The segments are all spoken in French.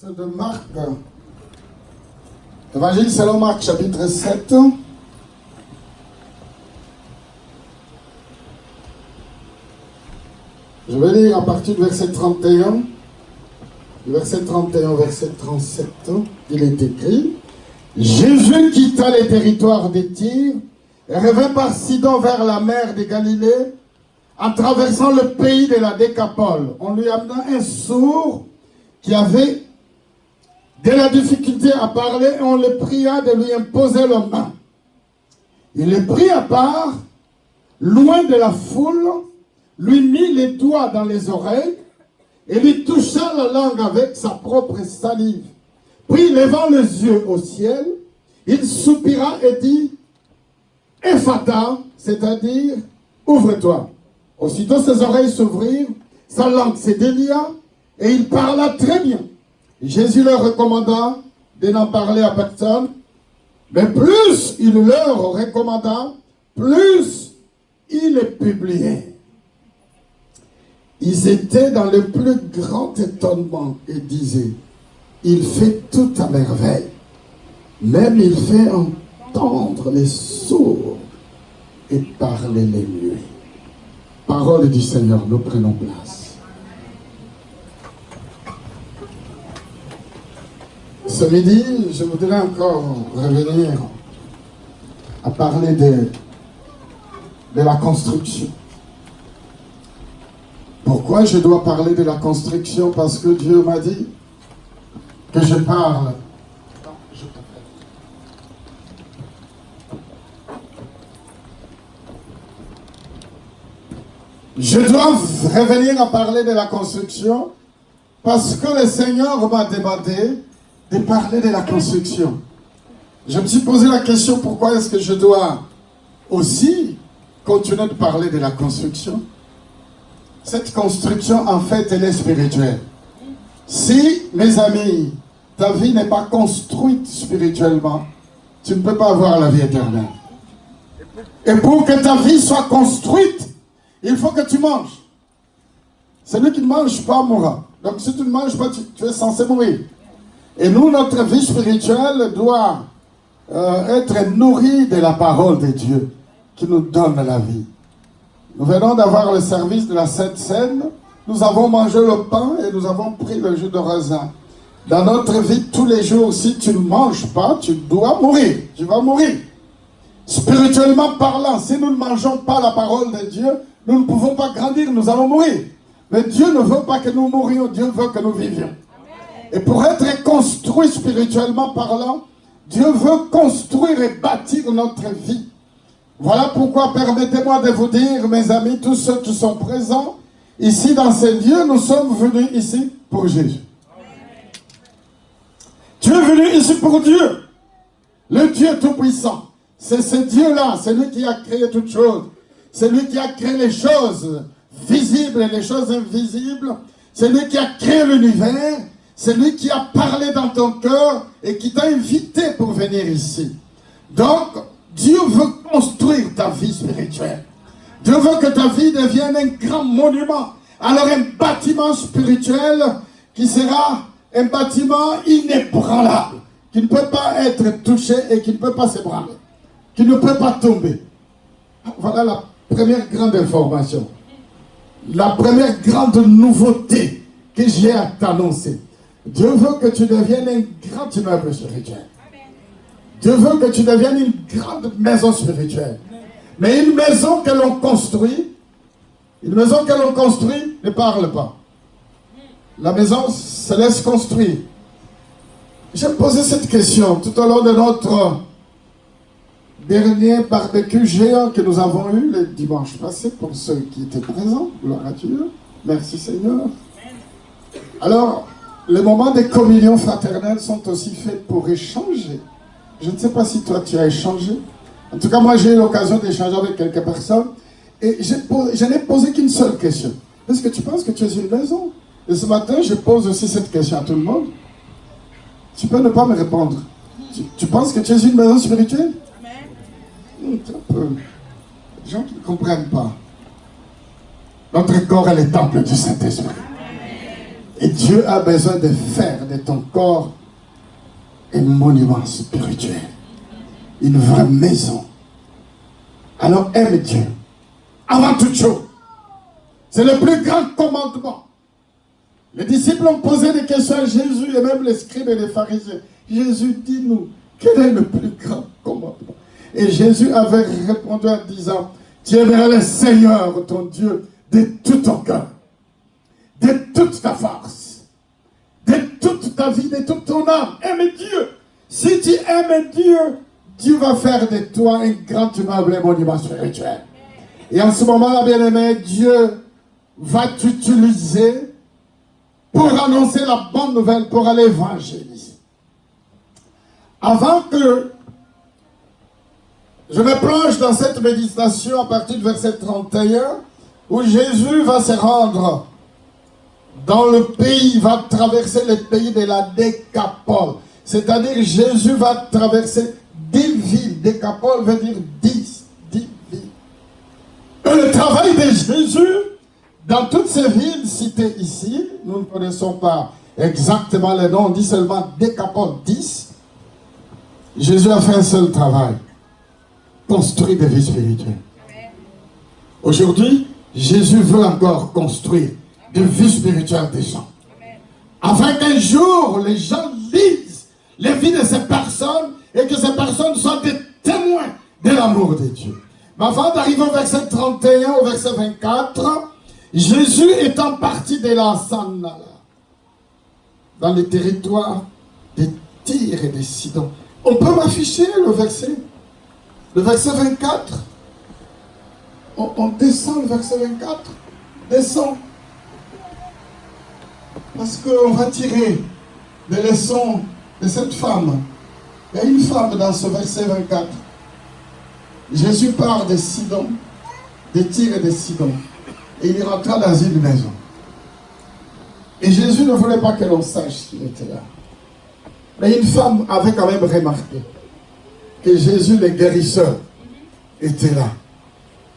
C'est de Marc. Évangile selon Marc, chapitre 7. Je vais lire à partir du verset 31. Du verset 31 au verset 37, il est écrit: Jésus quitta les territoires des Tyr et revint par Sidon vers la mer de Galilée, en traversant le pays de la Décapole. On lui amena un sourd qui avait de la difficulté à parler et on le pria de lui imposer la main. Il le prit à part, loin de la foule, lui mit les doigts dans les oreilles et lui toucha la langue avec sa propre salive. Puis, levant les yeux au ciel, il soupira et dit: Ephata, c'est-à-dire ouvre-toi. Aussitôt ses oreilles s'ouvrirent, sa langue se délia et il parla très bien. Jésus leur recommanda de n'en parler à personne, mais plus il leur recommanda, plus il les publiait. Ils étaient dans le plus grand étonnement et disaient: il fait tout à merveille. Même il fait entendre les sourds et parler les muets. Parole du Seigneur, nous prenons place. Ce midi, je voudrais encore revenir à parler de la construction. Pourquoi je dois parler de la construction? Parce que Dieu m'a dit que je parle. Je dois revenir à parler de la construction parce que le Seigneur m'a demandé de parler de la construction. Je me suis posé la question: pourquoi est-ce que je dois aussi continuer de parler de la construction? Cette construction, en fait, elle est spirituelle. Si, mes amis, ta vie n'est pas construite spirituellement, tu ne peux pas avoir la vie éternelle. Et pour que ta vie soit construite, il faut que tu manges. Celui qui ne mange pas mourra. Donc si tu ne manges pas, tu es censé mourir. Et nous, notre vie spirituelle doit être nourrie de la parole de Dieu qui nous donne la vie. Nous venons d'avoir le service de la Sainte Seine. Nous avons mangé le pain et nous avons pris le jus de raisin. Dans notre vie, tous les jours, si tu ne manges pas, tu dois mourir. Tu vas mourir. Spirituellement parlant, si nous ne mangeons pas la parole de Dieu, nous ne pouvons pas grandir, nous allons mourir. Mais Dieu ne veut pas que nous mourions, Dieu veut que nous vivions. Et pour être construit spirituellement parlant, Dieu veut construire et bâtir notre vie. Voilà pourquoi permettez-moi de vous dire, mes amis, tous ceux qui sont présents ici dans ces lieux, nous sommes venus ici pour Jésus. Tu es venu ici pour Dieu, le Dieu Tout-Puissant. C'est ce Dieu-là, c'est lui qui a créé toutes choses. C'est lui qui a créé les choses visibles et les choses invisibles. C'est lui qui a créé l'univers. C'est lui qui a parlé dans ton cœur et qui t'a invité pour venir ici. Donc, Dieu veut construire ta vie spirituelle. Dieu veut que ta vie devienne un grand monument. Alors un bâtiment spirituel qui sera un bâtiment inébranlable, qui ne peut pas être touché et qui ne peut pas s'ébranler, qui ne peut pas tomber. Voilà la première grande information. La première grande nouveauté que j'ai à t'annoncer. Dieu veut que tu deviennes un grand immeuble spirituel. Dieu veut que tu deviennes une grande maison spirituelle. Mais une maison que l'on construit, ne parle pas. La maison se laisse construire. J'ai posé cette question tout au long de notre dernier barbecue géant que nous avons eu le dimanche passé pour ceux qui étaient présents. Gloire à Dieu. Merci Seigneur. Alors, les moments de communion fraternelle sont aussi faits pour échanger. Je ne sais pas si toi tu as échangé. En tout cas, moi j'ai eu l'occasion d'échanger avec quelques personnes et je n'ai posé qu'une seule question. Est-ce que tu penses que tu es une maison? Et ce matin, je pose aussi cette question à tout le monde. Tu peux ne pas me répondre. Tu penses que tu es une maison spirituelle? Un peu. Les gens qui ne comprennent pas. Notre corps est le temple du Saint-Esprit. Et Dieu a besoin de faire de ton corps un monument spirituel. Une vraie maison. Alors aime Dieu. Avant toute chose. C'est le plus grand commandement. Les disciples ont posé des questions à Jésus et même les scribes et les pharisiens. Jésus, dis-nous, quel est le plus grand commandement? Et Jésus avait répondu en disant, tu aimeras le Seigneur, ton Dieu, de tout ton cœur, de toute ta force, de toute ta vie, de toute ton âme. Aime Dieu. Si tu aimes Dieu, Dieu va faire de toi un grand immeuble monument spirituel. Et en ce moment-là, bien-aimé, Dieu va t'utiliser pour annoncer la bonne nouvelle, pour aller évangéliser. Avant que je me plonge dans cette méditation à partir du verset 31, où Jésus va se rendre dans le pays, va traverser le pays de la Décapole. C'est-à-dire Jésus va traverser 10 villes. Décapole veut dire 10 villes. Et le travail de Jésus, dans toutes ces villes citées ici, nous ne connaissons pas exactement les noms, on dit seulement Décapole 10. Jésus a fait un seul travail. Construire des vies spirituelles. Aujourd'hui, Jésus veut encore construire des vies spirituelles des gens. Afin qu'un jour, les gens lisent les vies de ces personnes et que ces personnes soient des témoins de l'amour de Dieu. Mais avant d'arriver au verset 31, au verset 24, Jésus étant parti de la Sanala, dans les territoires de Tyr et de Sidon. On peut m'afficher le verset 24. On descend le verset 24. Descend. Parce qu'on va tirer des leçons de cette femme. Il y a une femme dans ce verset 24. Jésus part de Sidon, de Tyr et de Sidon. Et il rentra dans une maison. Et Jésus ne voulait pas que l'on sache qu'il était là. Mais une femme avait quand même remarqué que Jésus le guérisseur était là.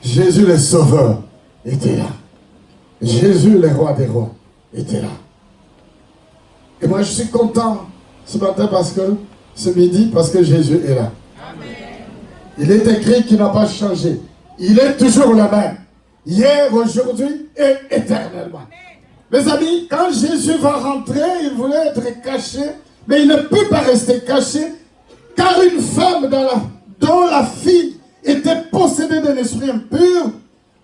Jésus le sauveur était là. Jésus le roi des rois était là. Et moi je suis content ce matin ce midi parce que Jésus est là. Amen. Il est écrit qu'il n'a pas changé. Il est toujours le même. Hier, aujourd'hui et éternellement. Mes amis, quand Jésus va rentrer, il voulait être caché, mais il ne peut pas rester caché, car une femme dont la fille était possédée d'un esprit impur,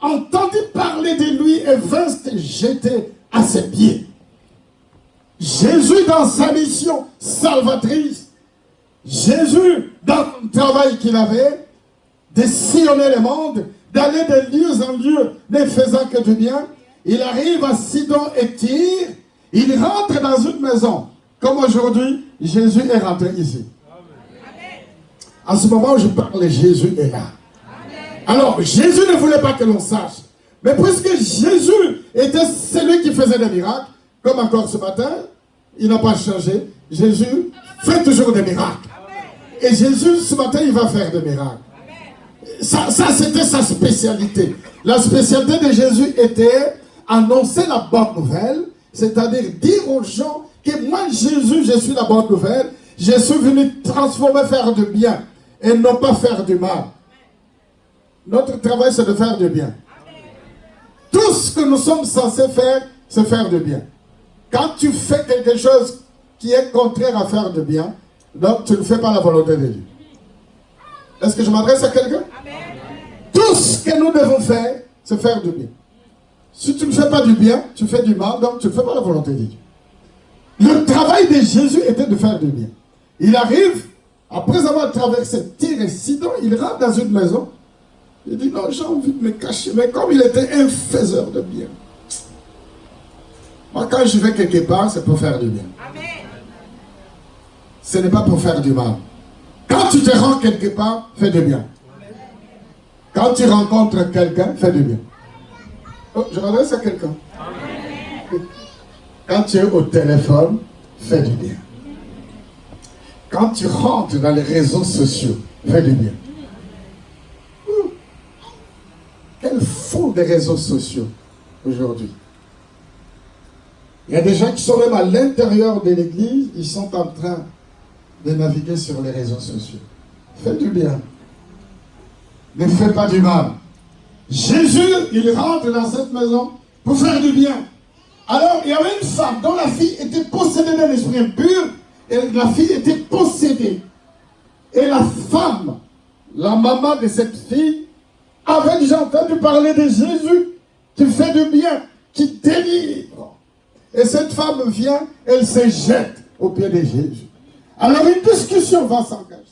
entendit parler de lui et vint se jeter à ses pieds. Jésus dans sa mission salvatrice, Jésus dans le travail qu'il avait, de sillonner le monde, d'aller de lieu en lieu, ne faisant que du bien, il arrive à Sidon et Tyr, il rentre dans une maison, comme aujourd'hui, Jésus est rentré ici. Amen. À ce moment où je parle, Jésus est là. Amen. Alors, Jésus ne voulait pas que l'on sache, mais puisque Jésus était celui qui faisait des miracles, comme encore ce matin, il n'a pas changé, Jésus fait toujours des miracles. Amen. Et Jésus, ce matin, il va faire des miracles. Ça c'était sa spécialité. La spécialité de Jésus était annoncer la bonne nouvelle, c'est-à-dire dire aux gens que moi, Jésus, je suis la bonne nouvelle, je suis venu transformer, faire du bien, et non pas faire du mal. Notre travail, c'est de faire du bien. Tout ce que nous sommes censés faire, c'est faire du bien. Quand tu fais quelque chose qui est contraire à faire du bien, donc tu ne fais pas la volonté de Dieu. Est-ce que je m'adresse à quelqu'un? Tout ce que nous devons faire, c'est faire du bien. Si tu ne fais pas du bien, tu fais du mal, donc tu ne fais pas la volonté de Dieu. Le travail de Jésus était de faire du bien. Il arrive, après avoir traversé Tyr et Sidon, il rentre dans une maison. Il dit, non, j'ai envie de me cacher. Mais comme il était un faiseur de bien. Moi, quand je vais quelque part, c'est pour faire du bien. Amen. Ce n'est pas pour faire du mal. Quand tu te rends quelque part, fais du bien. Quand tu rencontres quelqu'un, fais du bien. Oh, je m'adresse à quelqu'un. Quand tu es au téléphone, fais du bien. Quand tu rentres dans les réseaux sociaux, fais du bien. Quel fond des réseaux sociaux aujourd'hui. Il y a des gens qui sont même à l'intérieur de l'église, ils sont en train de naviguer sur les réseaux sociaux. Fais du bien. Ne fais pas du mal. Jésus, il rentre dans cette maison pour faire du bien. Alors, il y avait une femme dont la fille était possédée d'un esprit impur, et la fille était possédée. Et la femme, la maman de cette fille, avait déjà entendu parler de Jésus, qui fait du bien, qui délivre. Et cette femme vient, elle se jette aux pieds de Jésus. Alors une discussion va s'engager.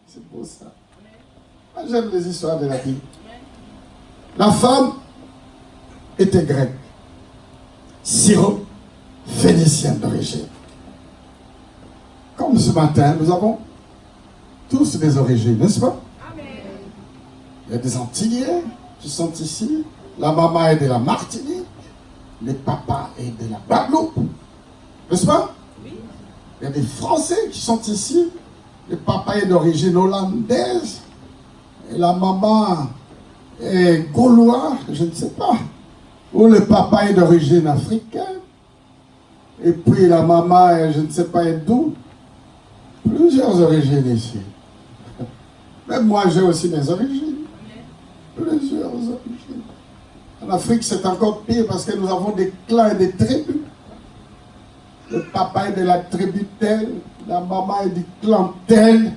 C'est beau ça. Moi j'aime les histoires de la Bible. La femme était grecque, syro-phénicienne d'origine. Comme ce matin, nous avons tous des origines, n'est-ce pas? Il y a des Antillais qui sont ici. La maman est de la Martinique. Le papa est de la Guadeloupe. N'est-ce pas? Oui. Il y a des Français qui sont ici. Le papa est d'origine hollandaise. Et la maman est gaulois, je ne sais pas. Ou le papa est d'origine africaine. Et puis la maman est, je ne sais pas, est d'où. Plusieurs origines ici. Même moi, j'ai aussi mes origines. Plusieurs origines. En Afrique, c'est encore pire parce que nous avons des clans et des tribus. Le papa est de la tribu telle, la maman est du clan tel.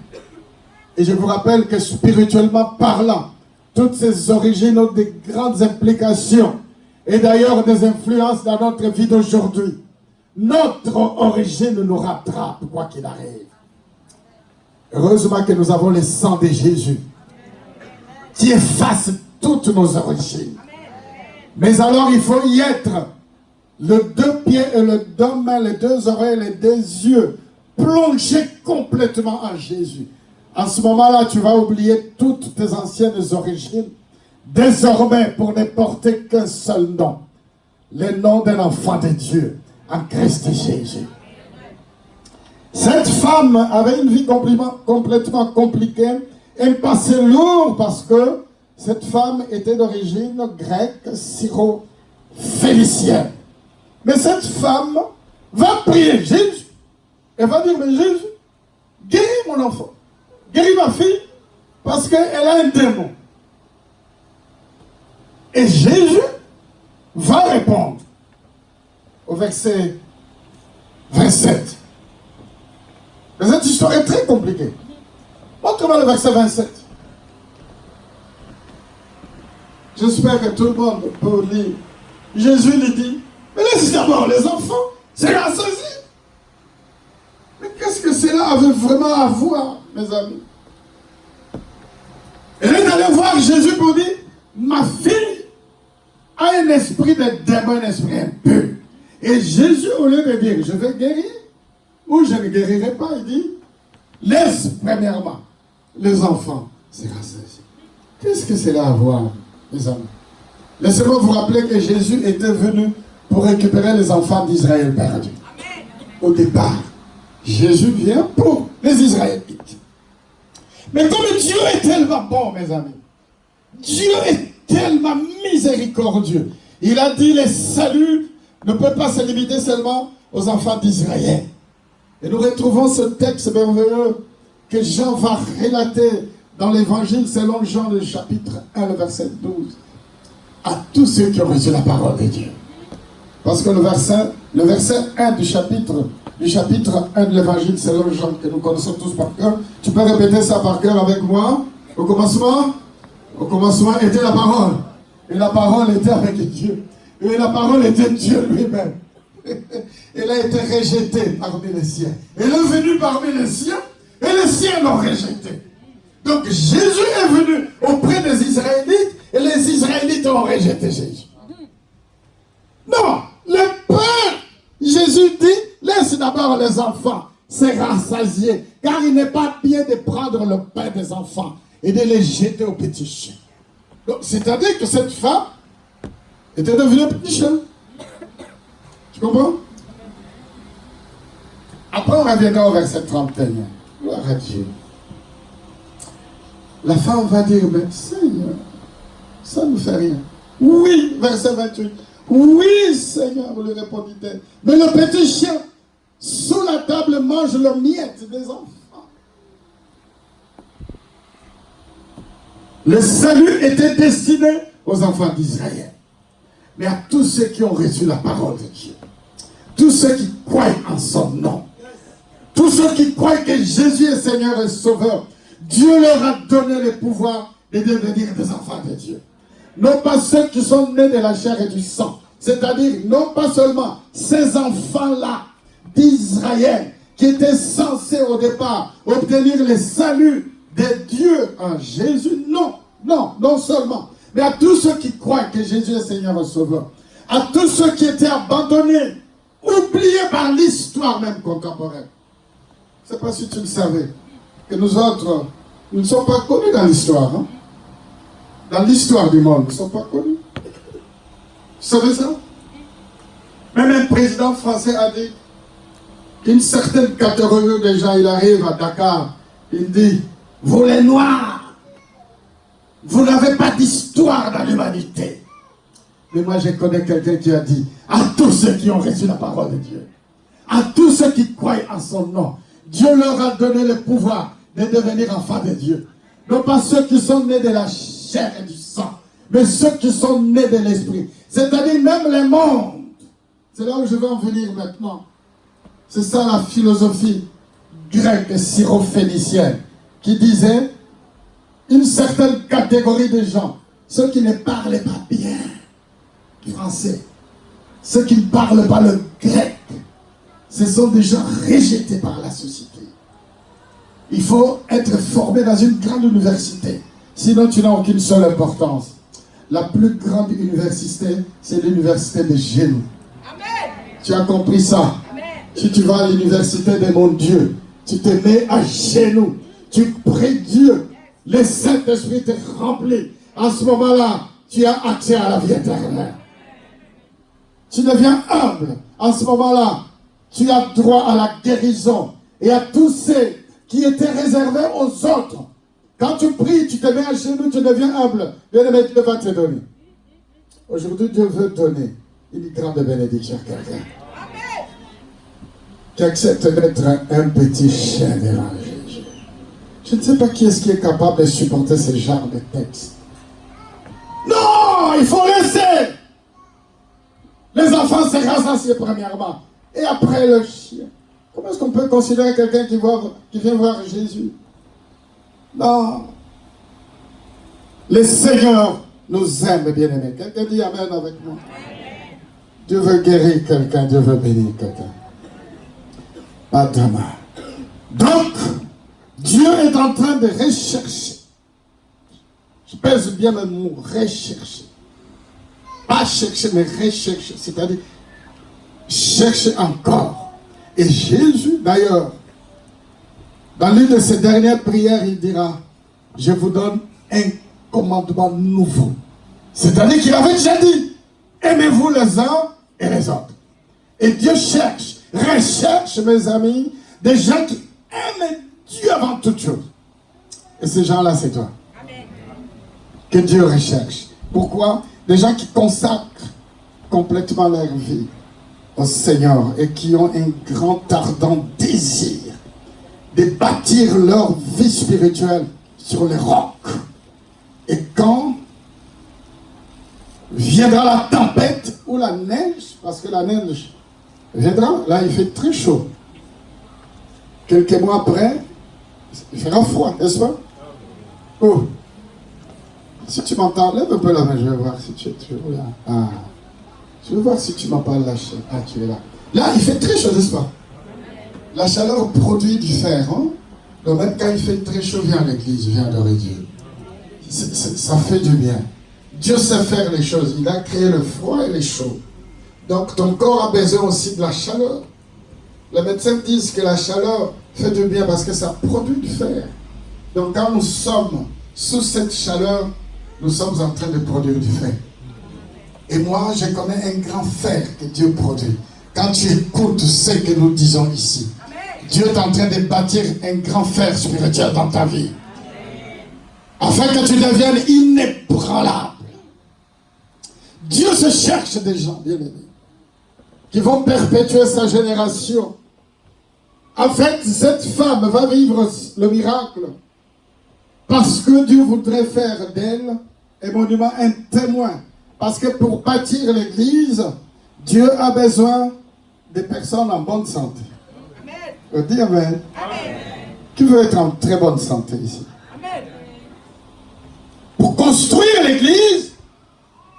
Et je vous rappelle que spirituellement parlant, toutes ces origines ont des grandes implications et d'ailleurs des influences dans notre vie d'aujourd'hui. Notre origine nous rattrape, quoi qu'il arrive. Heureusement que nous avons le sang de Jésus qui efface toutes nos origines. Mais alors il faut y être, le deux pieds et le deux mains, les deux oreilles, les deux yeux, plongés complètement en Jésus. En ce moment-là, tu vas oublier toutes tes anciennes origines. Désormais, pour ne porter qu'un seul nom, le nom d'un enfant de Dieu, en Christ Jésus. Cette femme avait une vie complètement compliquée, un passé lourd parce que cette femme était d'origine grecque, syro-phénicienne. Mais cette femme va prier Jésus. Elle va dire, mais Jésus, guéris mon enfant, guéris ma fille, parce qu'elle a un démon. Et Jésus va répondre au verset 27. Mais cette histoire est très compliquée. Montre-moi le verset 27. J'espère que tout le monde peut lire. Jésus lui dit, mais laissez d'abord les enfants, c'est rassasié. Mais qu'est-ce que cela avait vraiment à voir, mes amis? Elle est allée voir Jésus pour dire, ma fille a un esprit de démon, un esprit impur. Et Jésus, au lieu de dire, je vais guérir, ou je ne guérirai pas, il dit, laisse premièrement les enfants se rassasier. Qu'est-ce que cela a à voir, mes amis? Laissez-moi vous rappeler que Jésus était venu pour récupérer les enfants d'Israël perdus. Au départ, Jésus vient pour les Israélites. Mais comme Dieu est tellement bon, mes amis, Dieu est tellement miséricordieux, il a dit le salut ne peut pas se limiter seulement aux enfants d'Israël. Et nous retrouvons ce texte merveilleux que Jean va relater dans l'évangile selon Jean, le chapitre 1, le verset 12. À tous ceux qui ont reçu la parole de Dieu. Parce que le verset 1 du chapitre 1 de l'évangile selon Jean, que nous connaissons tous par cœur, tu peux répéter ça par cœur avec moi. Au commencement était la parole. Et la parole était avec Dieu. Et la parole était Dieu lui-même. Elle a été rejetée parmi les siens. Elle est venue parmi les siens, et les siens l'ont rejetée. Donc Jésus est venu auprès des Israélites, et les Israélites ont rejeté Jésus. Non, le Père, Jésus dit, laisse d'abord les enfants se rassasier, car il n'est pas bien de prendre le pain des enfants et de les jeter aux petits chiens. Donc, c'est-à-dire que cette femme était devenue un petit chien. Tu comprends? Après, on reviendra au verset 31. Gloire à Dieu. La femme va dire, mais Seigneur, ça ne fait rien. Oui, verset 28. Oui, Seigneur, lui répondit-elle. Mais le petit chien, sous la table, mange le miette des enfants. Le salut était destiné aux enfants d'Israël. Mais à tous ceux qui ont reçu la parole de Dieu. Tous ceux qui croient en son nom. Tous ceux qui croient que Jésus est Seigneur et Sauveur. Dieu leur a donné le pouvoir de devenir des enfants de Dieu. Non pas ceux qui sont nés de la chair et du sang. C'est-à-dire, non pas seulement ces enfants-là d'Israël qui étaient censés au départ obtenir le salut de Dieu en Jésus. Non, non, non seulement. Mais à tous ceux qui croient que Jésus est Seigneur et Sauveur. À tous ceux qui étaient abandonnés, oubliés par l'histoire même contemporaine. Je ne sais pas si tu le savais, que nous autres, nous ne sommes pas connus dans l'histoire. Hein? Dans l'histoire du monde, nous ne sommes pas connus. Vous savez ça? Même un président français a dit qu'une certaine catégorie de gens, il arrive à Dakar, il dit, vous les Noirs, vous n'avez pas d'histoire dans l'humanité. Mais moi je connais quelqu'un qui a dit, à tous ceux qui ont reçu la parole de Dieu, à tous ceux qui croient en son nom, Dieu leur a donné le pouvoir de devenir enfants de Dieu. Non pas ceux qui sont nés de la chair et du sang, mais ceux qui sont nés de l'esprit. C'est-à-dire même les mondes. C'est là où je vais en venir maintenant. C'est ça la philosophie grecque et syrophénicienne qui disait une certaine catégorie de gens, ceux qui ne parlent pas bien français, ceux qui ne parlent pas le grec, ce sont des gens rejetés par la société. Il faut être formé dans une grande université, sinon tu n'as aucune seule importance. La plus grande université, c'est l'université de genoux. Amen. Tu as compris ça? Amen. Si tu vas à l'université de mon Dieu, tu te mets à genoux, tu pries Dieu, le Saint-Esprit te remplit. À ce moment-là, tu as accès à la vie éternelle. Tu deviens humble. À ce moment-là, tu as droit à la guérison et à tous ceux qui étaient réservés aux autres. Quand tu pries, tu te mets à genoux, tu deviens humble. Bien-aimé, Dieu va te donner. Aujourd'hui, Dieu veut donner une grande bénédiction à quelqu'un. Qui accepte d'être un petit chien devant Jésus. Je ne sais pas qui est-ce qui est capable de supporter ce genre de texte. Non, il faut laisser. Les enfants se rassasient premièrement. Et après le chien. Comment est-ce qu'on peut considérer quelqu'un qui vient voir Jésus? Non. Le Seigneur nous aime, bien-aimés. Quelqu'un dit Amen avec moi. Dieu veut guérir quelqu'un, Dieu veut bénir quelqu'un. Adama. Donc, Dieu est en train de rechercher. Je pèse bien le mot rechercher. Pas chercher, mais rechercher. C'est-à-dire chercher encore. Et Jésus, d'ailleurs, dans l'une de ses dernières prières, il dira, je vous donne un commandement nouveau. C'est-à-dire qu'il avait déjà dit, aimez-vous les uns et les autres. Et Dieu cherche, recherche, mes amis, des gens qui aiment Dieu avant toute chose. Et ces gens-là, c'est toi. Amen. Que Dieu recherche. Pourquoi? Des gens qui consacrent complètement leur vie au Seigneur et qui ont un grand ardent désir de bâtir leur vie spirituelle sur les rocs. Et quand viendra la tempête ou la neige, parce que la neige viendra, là il fait très chaud. Quelques mois après, il fera froid, n'est-ce pas? Oh, si tu m'entends, lève un peu la main, je vais voir si tu es là. Ah. Je veux voir si tu m'en parles là. Ah, tu es là. Là, il fait très chaud, n'est-ce pas? La chaleur produit du fer. Hein? Donc même quand il fait très chaud, viens à l'église, viens adorer Dieu. Ça fait du bien. Dieu sait faire les choses. Il a créé le froid et le chaud. Donc ton corps a besoin aussi de la chaleur. Les médecins disent que la chaleur fait du bien parce que ça produit du fer. Donc quand nous sommes sous cette chaleur, nous sommes en train de produire du fer. Et moi, je connais un grand fer que Dieu produit. Quand tu écoutes ce que nous disons ici, Amen. Dieu est en train de bâtir un grand fer spirituel dans ta vie. Amen. Afin que tu deviennes inébranlable. Dieu cherche des gens, bien aimés, qui vont perpétuer sa génération. En fait, cette femme va vivre le miracle parce que Dieu voudrait faire d'elle un monument, un témoin. Parce que pour bâtir l'église, Dieu a besoin de personnes en bonne santé. Amen. Dis amen. Amen. Qui veut être en très bonne santé ici? Amen. Pour construire l'église,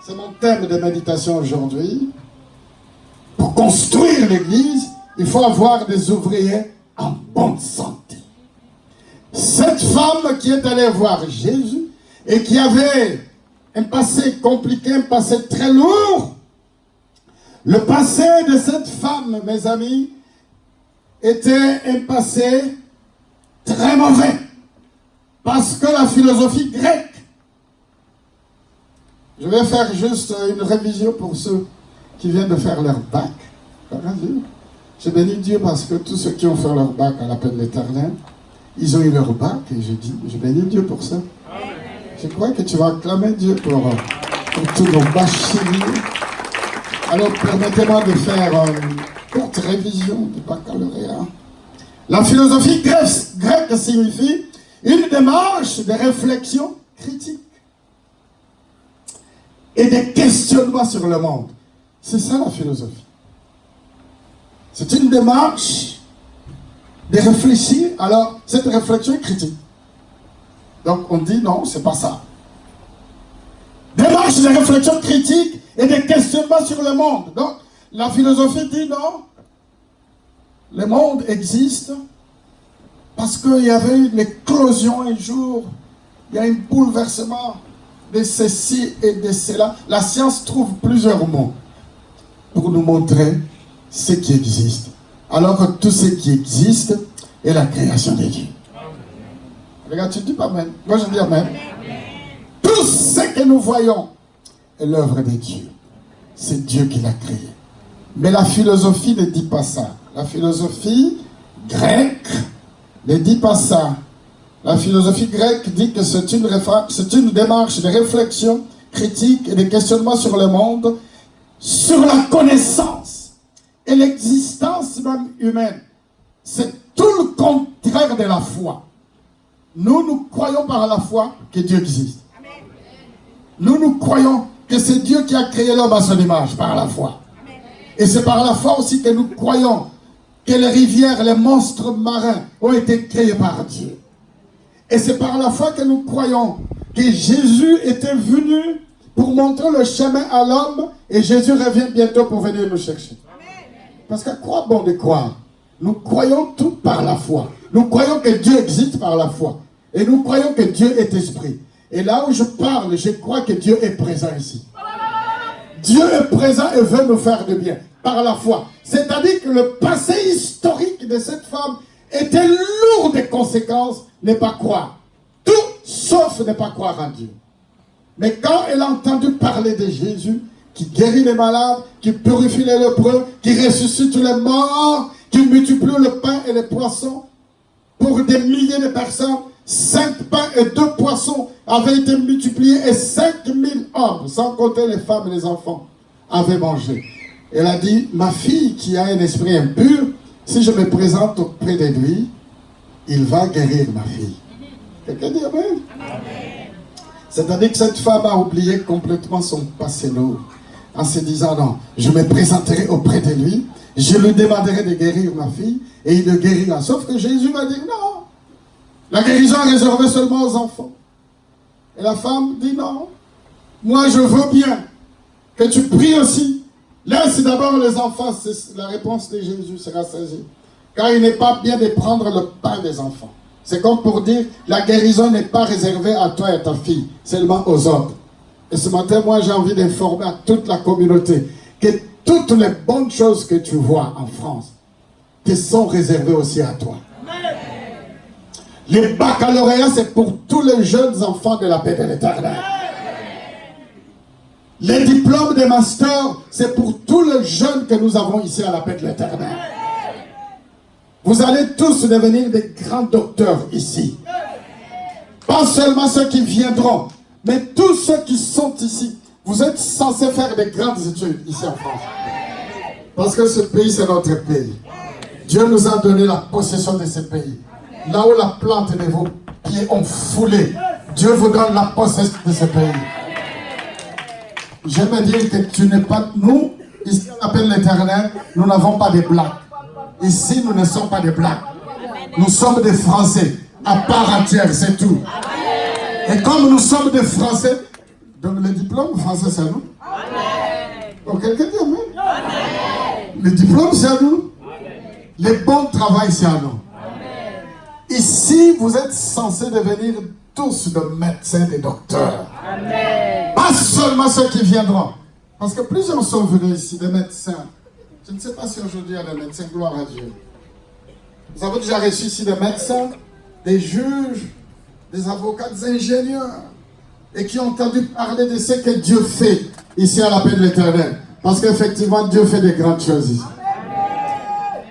c'est mon thème de méditation aujourd'hui. Pour construire l'église, il faut avoir des ouvriers en bonne santé. Cette femme qui est allée voir Jésus et qui avait un passé compliqué, un passé très lourd, le passé de cette femme, mes amis, était un passé très mauvais. Parce que la philosophie grecque, je vais faire juste une révision pour ceux qui viennent de faire leur bac. Je bénis Dieu parce que tous ceux qui ont fait leur bac à l'appel de l'Éternel, ils ont eu leur bac et je dis, je bénis Dieu pour ça. Amen. Je crois que tu vas acclamer Dieu pour tous nos bacheliers. Alors permettez-moi de faire une courte révision du baccalauréat. La philosophie grecque signifie une démarche de réflexion critique et de questionnement sur le monde. C'est ça la philosophie. C'est une démarche de réfléchir. Alors, cette réflexion est critique. Donc, on dit non, c'est pas ça. Démarche de réflexion critique et de questionnement sur le monde. Donc, la philosophie dit non, le monde existe parce qu'il y avait une éclosion un jour, il y a un bouleversement de ceci et de cela. La science trouve plusieurs mots pour nous montrer ce qui existe. Alors que tout ce qui existe est la création de Dieu. Regarde, tu dis pas amen. Moi je dis amen. Tout ce que nous voyons est l'œuvre de Dieu. C'est Dieu qui l'a créé. Mais la philosophie ne dit pas ça. La philosophie grecque ne dit pas ça. La philosophie grecque dit que c'est une démarche de réflexion critique et de questionnement sur le monde, sur la connaissance et l'existence même humaine. C'est tout le contraire de la foi. Nous croyons par la foi que Dieu existe. Nous croyons que c'est Dieu qui a créé l'homme à son image, par la foi. Et c'est par la foi aussi que nous croyons que les rivières, les monstres marins ont été créés par Dieu. Et c'est par la foi que nous croyons que Jésus était venu pour montrer le chemin à l'homme et Jésus revient bientôt pour venir nous chercher. Parce que quoi bon de croire? Nous croyons tout par la foi. Nous croyons que Dieu existe par la foi. Et nous croyons que Dieu est esprit. Et là où je parle, je crois que Dieu est présent ici. Dieu est présent et veut nous faire du bien par la foi. C'est-à-dire que le passé historique de cette femme était lourd de conséquences, ne pas croire. Tout sauf ne pas croire en Dieu. Mais quand elle a entendu parler de Jésus, qui guérit les malades, qui purifie les lépreux, qui ressuscite les morts, qui multiplie le pain et les poissons pour des milliers de personnes, 5 pains et 2 poissons avaient été multipliés et 5000 hommes, sans compter les femmes et les enfants, avaient mangé. Elle a dit, ma fille qui a un esprit impur, si je me présente auprès de lui, il va guérir ma fille. Quelqu'un dit amen? C'est-à-dire que cette femme a oublié complètement son passé lourd, en se disant non, je me présenterai auprès de lui, je lui demanderai de guérir ma fille, et il le guérira. Sauf que Jésus va dire non, la guérison est réservée seulement aux enfants. Et la femme dit non, moi je veux bien que tu pries aussi. Laisse d'abord les enfants, la réponse de Jésus sera saisie. Car il n'est pas bien de prendre le pain des enfants. C'est comme pour dire, la guérison n'est pas réservée à toi et à ta fille, seulement aux autres. Et ce matin, moi j'ai envie d'informer à toute la communauté que toutes les bonnes choses que tu vois en France te sont réservées aussi à toi. Les baccalauréats, c'est pour tous les jeunes enfants de la paix de l'Éternel. Les diplômes de master, c'est pour tous les jeunes que nous avons ici à la paix de l'Éternel. Vous allez tous devenir des grands docteurs ici. Pas seulement ceux qui viendront, mais tous ceux qui sont ici. Vous êtes censé faire des grandes études ici en France. Parce que ce pays, c'est notre pays. Dieu nous a donné la possession de ce pays. Là où la plante de vos pieds ont foulé, Dieu vous donne la possession de ce pays. J'aime dire que tu n'es pas... Nous, ici on appelle l'Éternel, nous n'avons pas de blagues. Ici, nous ne sommes pas des blagues. Nous sommes des Français, à part entière, c'est tout. Et comme nous sommes des Français, donc le diplôme français, c'est à nous. Oh, quelqu'un dit amen. Le diplôme, c'est à nous. Le bon travail, c'est à nous. Ici, vous êtes censés devenir tous de médecins, des docteurs. Amen. Pas seulement ceux qui viendront. Parce que plusieurs sont venus ici, des médecins. Je ne sais pas si aujourd'hui il y a des médecins, gloire à Dieu. Vous avez déjà reçu ici des médecins, des juges, des avocats, des ingénieurs, et qui ont entendu parler de ce que Dieu fait ici à la paix de l'Éternel. Parce qu'effectivement, Dieu fait des grandes choses ici.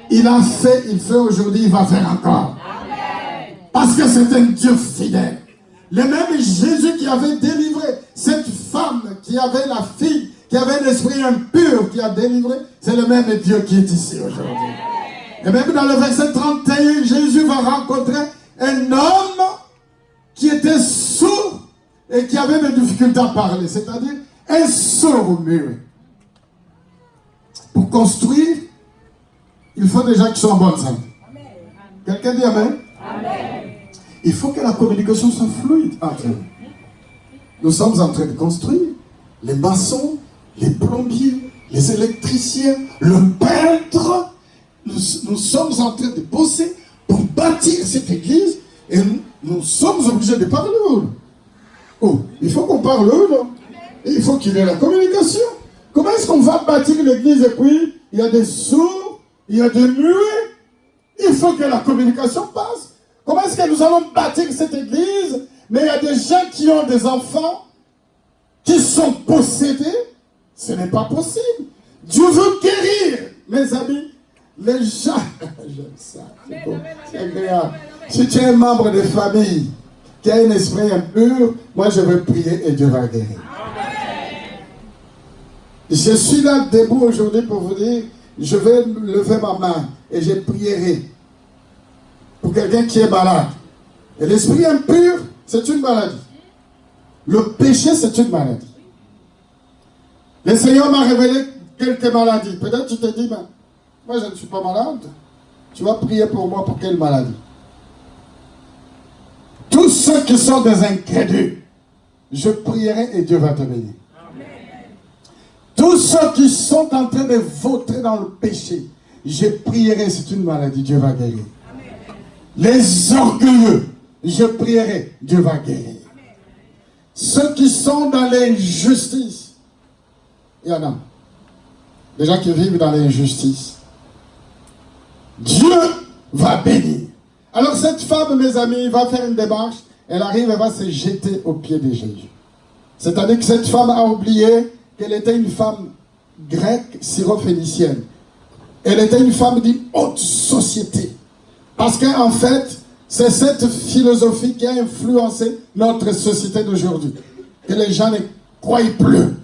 Il a fait, il fait aujourd'hui, il va faire encore. Parce que c'est un Dieu fidèle. Le même Jésus qui avait délivré cette femme, qui avait la fille, qui avait l'esprit impur, qui a délivré, c'est le même Dieu qui est ici aujourd'hui. Et même dans le verset 31, Jésus va rencontrer un homme qui était sourd et qui avait des difficultés à parler, c'est-à-dire un sourd muet. Pour construire, il faut déjà qu'ils soient en bonne santé. Quelqu'un dit amen? Amen. Il faut que la communication soit fluide entre nous. Nous sommes en train de construire. Les maçons, les plombiers, les électriciens, le peintre. Nous sommes en train de bosser pour bâtir cette église et nous sommes obligés de parler. Oh, il faut qu'on parle là. Et il faut qu'il y ait la communication. Comment est-ce qu'on va bâtir l'église et puis il y a des sourds, il y a des muets? Il faut que la communication passe. Comment est-ce que nous allons bâtir cette église, mais il y a des gens qui ont des enfants qui sont possédés? Ce n'est pas possible. Dieu veut guérir, mes amis. Les gens, j'aime ça, c'est beau, c'est agréable. Si tu es un membre de famille qui a un esprit impur, moi je veux prier et Dieu va guérir. Je suis là debout aujourd'hui pour vous dire, je vais lever ma main et je prierai pour quelqu'un qui est malade. Et l'esprit impur, c'est une maladie. Le péché, c'est une maladie. Le Seigneur m'a révélé quelques maladies. Peut-être tu te dis, ben, moi je ne suis pas malade. Tu vas prier pour moi pour quelle maladie? Tous ceux qui sont des incrédules, je prierai et Dieu va te bénir. Tous ceux qui sont en train de vautrer dans le péché, je prierai, c'est une maladie, Dieu va guérir. Les orgueilleux, je prierai, Dieu va guérir. Ceux qui sont dans l'injustice, il y en a. Les gens qui vivent dans l'injustice. Dieu va bénir. Alors cette femme, mes amis, va faire une démarche. Elle arrive, elle va se jeter aux pieds de Jésus. C'est-à-dire que cette femme a oublié qu'elle était une femme grecque syrophénicienne. Elle était une femme d'une haute société. Parce qu'en fait, c'est cette philosophie qui a influencé notre société d'aujourd'hui. Que les gens ne croient plus.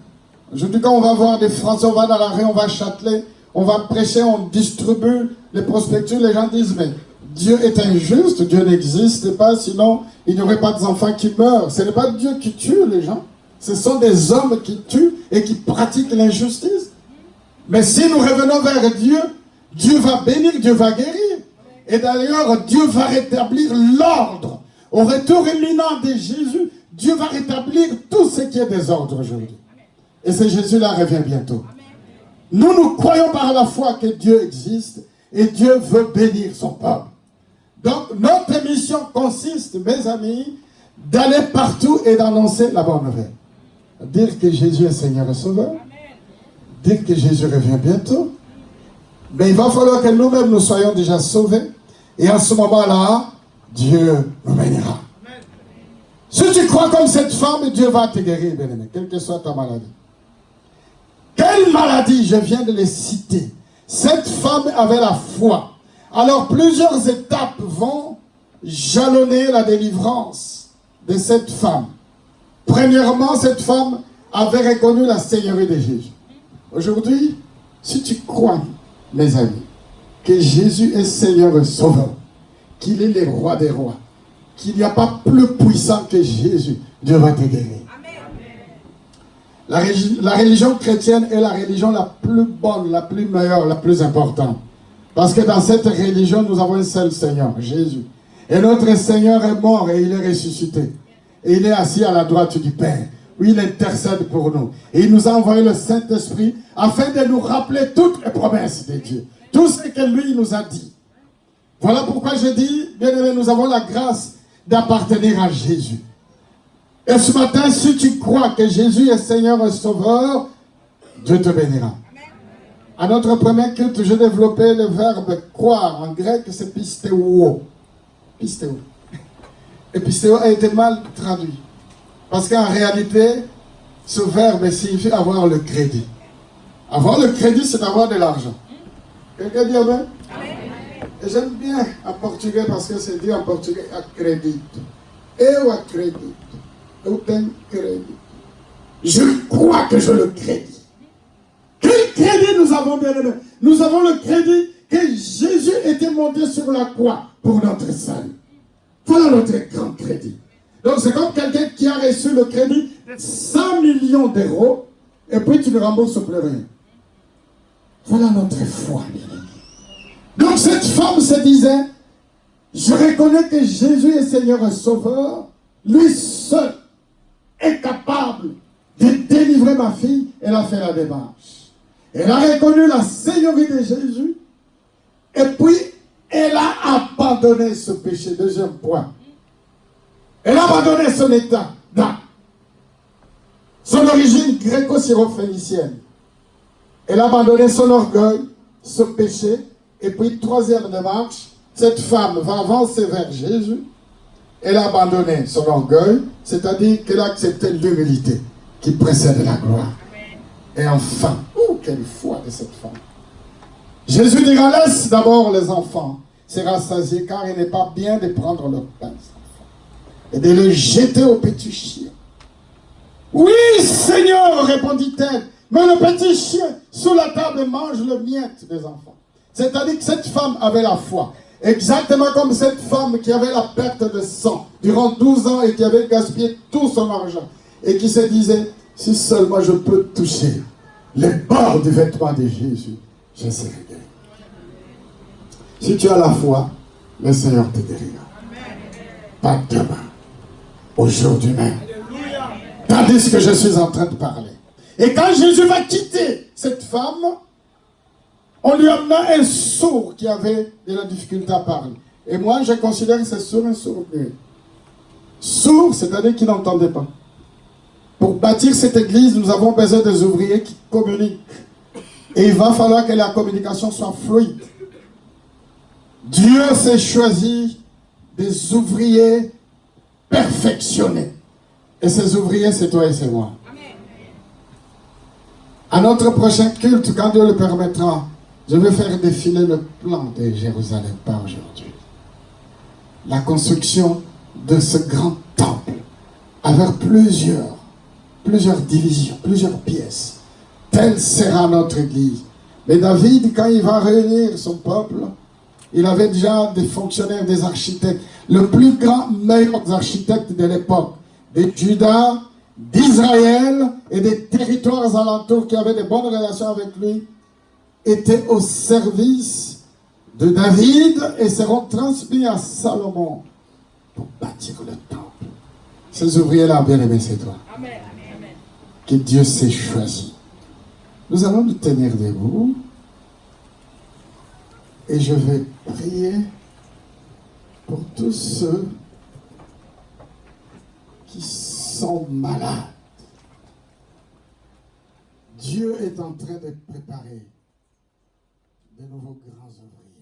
Aujourd'hui, quand on va voir des Français, on va dans la rue, on va à Châtelet, on va prêcher, on distribue les prospectus, les gens disent, mais Dieu est injuste, Dieu n'existe pas, sinon il n'y aurait pas d'enfants qui meurent. Ce n'est pas Dieu qui tue les gens. Ce sont des hommes qui tuent et qui pratiquent l'injustice. Mais si nous revenons vers Dieu, Dieu va bénir, Dieu va guérir. Et d'ailleurs, Dieu va rétablir l'ordre. Au retour imminent de Jésus, Dieu va rétablir tout ce qui est désordre aujourd'hui. Et ce Jésus-là revient bientôt. Nous croyons par la foi que Dieu existe et Dieu veut bénir son peuple. Donc, notre mission consiste, mes amis, d'aller partout et d'annoncer la bonne nouvelle. Dire que Jésus est Seigneur et Sauveur. Dire que Jésus revient bientôt. Mais il va falloir que nous-mêmes nous soyons déjà sauvés. Et à ce moment-là, Dieu nous bénira. Si tu crois comme cette femme, Dieu va te guérir, bien-aimé, quelle que soit ta maladie. Quelle maladie? Je viens de les citer. Cette femme avait la foi. Alors plusieurs étapes vont jalonner la délivrance de cette femme. Premièrement, cette femme avait reconnu la Seigneurie de Jésus. Aujourd'hui, si tu crois, mes amis, que Jésus est Seigneur et Sauveur, qu'il est le roi des rois, qu'il n'y a pas plus puissant que Jésus, Dieu va te guérir. La religion chrétienne est la religion la plus bonne, la plus meilleure, la plus importante. Parce que dans cette religion, nous avons un seul Seigneur, Jésus. Et notre Seigneur est mort et il est ressuscité. Et il est assis à la droite du Père, où il intercède pour nous. Et il nous a envoyé le Saint-Esprit afin de nous rappeler toutes les promesses de Dieu. Tout ce que lui nous a dit. Voilà pourquoi je dis, bien aimé, nous avons la grâce d'appartenir à Jésus. Et ce matin, si tu crois que Jésus est Seigneur et Sauveur, Dieu te bénira. À notre premier culte, j'ai développé le verbe croire. En grec, c'est pistéo. Pistéo. Et pistéo a été mal traduit. Parce qu'en réalité, ce verbe signifie avoir le crédit. Avoir le crédit, c'est avoir de l'argent. Quelqu'un dit amen? Et j'aime bien en portugais parce que c'est dit en portugais acredito. Eu acredito. Eu tenho crédit. Je crois que je le crédit. Quel crédit nous avons, bien aimé? Nous avons le crédit que Jésus était monté sur la croix pour notre salut. Voilà notre grand crédit. Donc c'est comme quelqu'un qui a reçu le crédit de 100 millions d'euros et puis tu ne rembourses plus rien. Voilà notre foi, bien aimé. Donc cette femme se disait, je reconnais que Jésus est Seigneur et Sauveur, lui seul est capable de délivrer ma fille. Elle a fait la démarche. Elle a reconnu la Seigneurie de Jésus et puis elle a abandonné ce péché. Deuxième point. Elle a abandonné son état d'âme. Son origine gréco-syro-phénicienne. Elle a abandonné son orgueil, ce péché. Et puis, troisième démarche, cette femme va avancer vers Jésus. Elle a abandonné son orgueil, c'est-à-dire qu'elle a accepté l'humilité qui précède la gloire. Et enfin, quelle foi de cette femme. Jésus dira, laisse d'abord les enfants se rassasier, car il n'est pas bien de prendre leur pain et de le jeter aux petits chiens. Oui, Seigneur, répondit-elle, mais le petit chien sous la table mange le miette des enfants. C'est-à-dire que cette femme avait la foi. Exactement comme cette femme qui avait la perte de sang durant 12 ans et qui avait gaspillé tout son argent. Et qui se disait, si seulement je peux toucher les bords du vêtement de Jésus, je serai guéri. Si tu as la foi, le Seigneur te guérira. Pas demain, aujourd'hui même. Tandis que je suis en train de parler. Et quand Jésus va quitter cette femme, on lui amena un sourd qui avait de la difficulté à parler. Et moi, je considère que c'est sourd un sourd muet. Sourd, c'est-à-dire qu'il n'entendait pas. Pour bâtir cette église, nous avons besoin des ouvriers qui communiquent. Et il va falloir que la communication soit fluide. Dieu s'est choisi des ouvriers perfectionnés. Et ces ouvriers, c'est toi et c'est moi. À notre prochain culte, quand Dieu le permettra, je vais faire défiler le plan de Jérusalem par aujourd'hui. La construction de ce grand temple avec plusieurs divisions, plusieurs pièces. Telle sera notre église. Mais David, quand il va réunir son peuple, il avait déjà des fonctionnaires, des architectes. Le plus grand, meilleur architecte de l'époque, de Juda, d'Israël et des territoires alentours qui avaient de bonnes relations avec lui, étaient au service de David et seront transmis à Salomon pour bâtir le temple. Ces ouvriers-là, bien aimé, c'est toi. Amen. Que Dieu s'est choisi. Nous allons nous tenir debout et je vais prier pour tous ceux qui sont malades. Dieu est en train de préparer de nouveaux grands ouvriers.